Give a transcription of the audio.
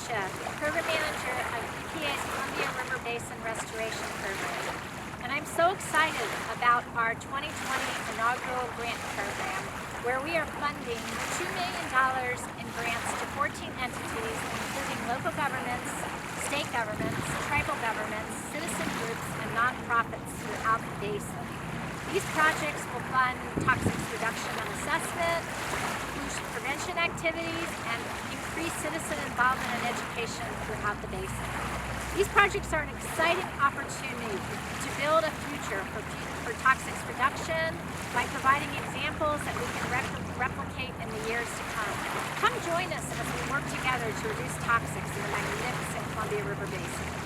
Patricia, Program Manager of EPA's Columbia River Basin Restoration Program. And I'm so excited about our 2020 inaugural grant program, where we are funding $2 million in grants to 14 entities, including local governments, state governments, tribal governments, citizen groups, and nonprofits throughout the basin. These projects will fund toxics reduction and assessment, pollution prevention activities, and increase citizen involvement and education throughout the basin. These projects are an exciting opportunity to build a future for toxics reduction by providing examples that we can replicate in the years to come. Come join us as we work together to reduce toxics in the magnificent Columbia River Basin.